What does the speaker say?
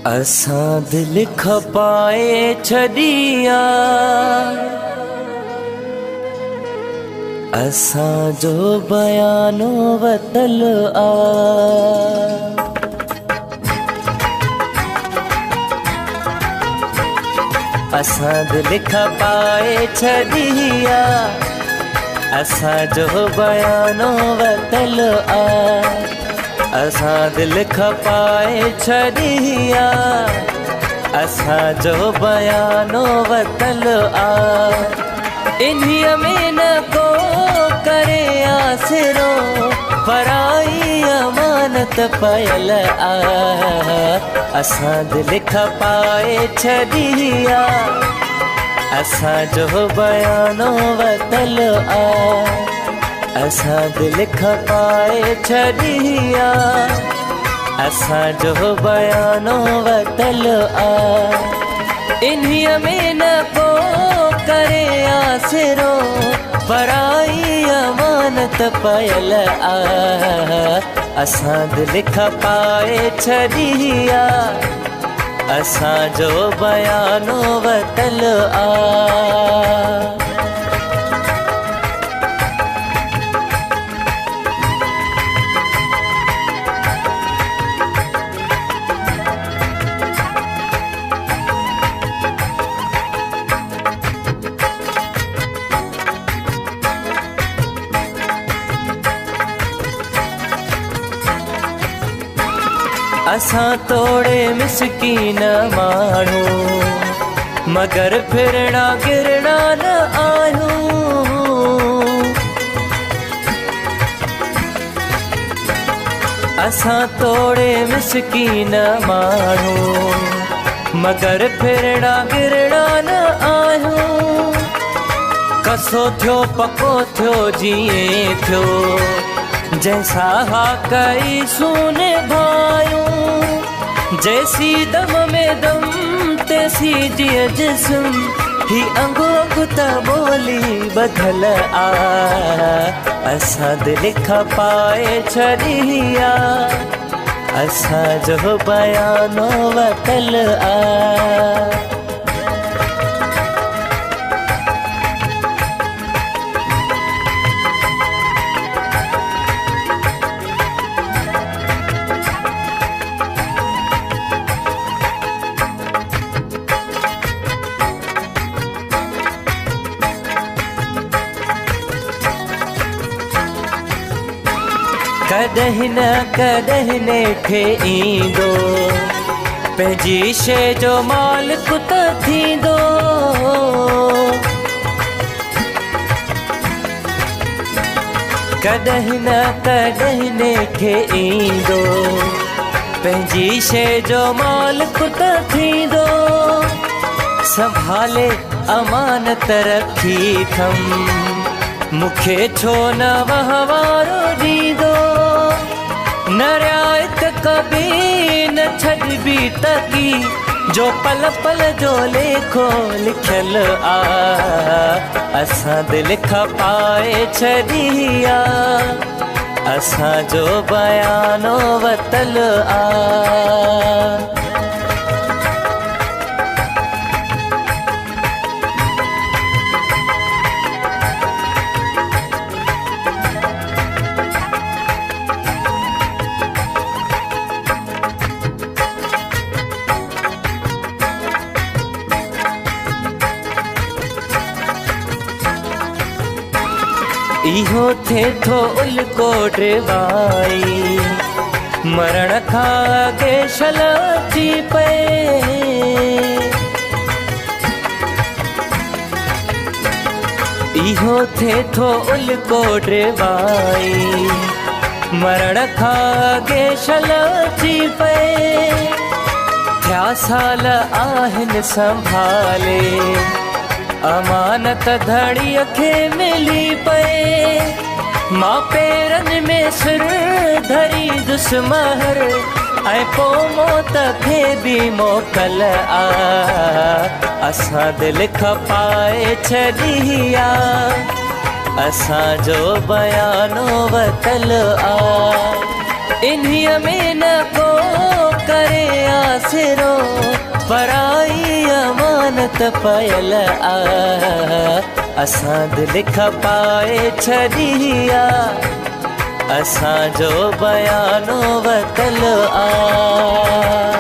असां दिल खपाए छॾिया असां जो बयानो वतल आ। असां दिल खपाए छॾिया असां जो बयानो वतल आ। असां दिल खपाए छॾिया असां जो बयानो वतल आ। इन्हीअ में न को करे आसिरो पराई अमानत पयल आ। असां दिल खपाए छॾिया असां जो बयानो वतल आ। असां दिल खपाए छॾिया असां जो बयानो वतल आ। इन्हीअ में न को करे आसिरो पराई अमानत पयल आ। असां दिल खपाए छॾिया असां जो बयानो वतल आ। असां तोड़े मिसकीन माण्हू मगर फिरणा गिरणा न आहियूं। असां तोड़े मिसकीन माण्हू मगर फिरणा गिरणा न आहियूं। कसो थियो पको थियो जीअं थियो जैसा हा कई सूने भायूं। जैसी दम में दम तैसी जिय जिस्म ही अंगो अंग त बोली बदल आ। असां दिल खपाए छॾिया असां जो बयानो वतल आ। कॾहिं न कॾहिं नेठे ईंदो पंहिंजी शइ जो मालिक त थींदो। कॾहिं न कॾहिं नेठे ईंदो पंहिंजी शइ जो मालिक त थींदो। संभाले अमानत रखी थम मूंखे छो न वहवारो ॾींदो। न रियायत कभी न छॾबी तकी जो पल पल जो लेखो लिखियल आ। असां दिल खपाए छॾिया असां जो बयानो वतल आ। इहो थे थो उलकोट वाई मरण खां अॻे शल अची पए। इहो थे थो उलकोट वाई मरण खां अॻे शल अची पए। थिया साल आहिनि संभाले अमानत धड़ीअ खे मिली पए। मां पेरनि में सिर धरी दुस्महर ऐं पोइ मौत खे बि मोकल आ। असां दिल खपाए छॾिया असां जो बयानो वतल आ। इन्हीअ में न को करे सिरो पराई अमानत पयल आ असां दिल खपाए छॾी आ असांजो बयानो वतल आ।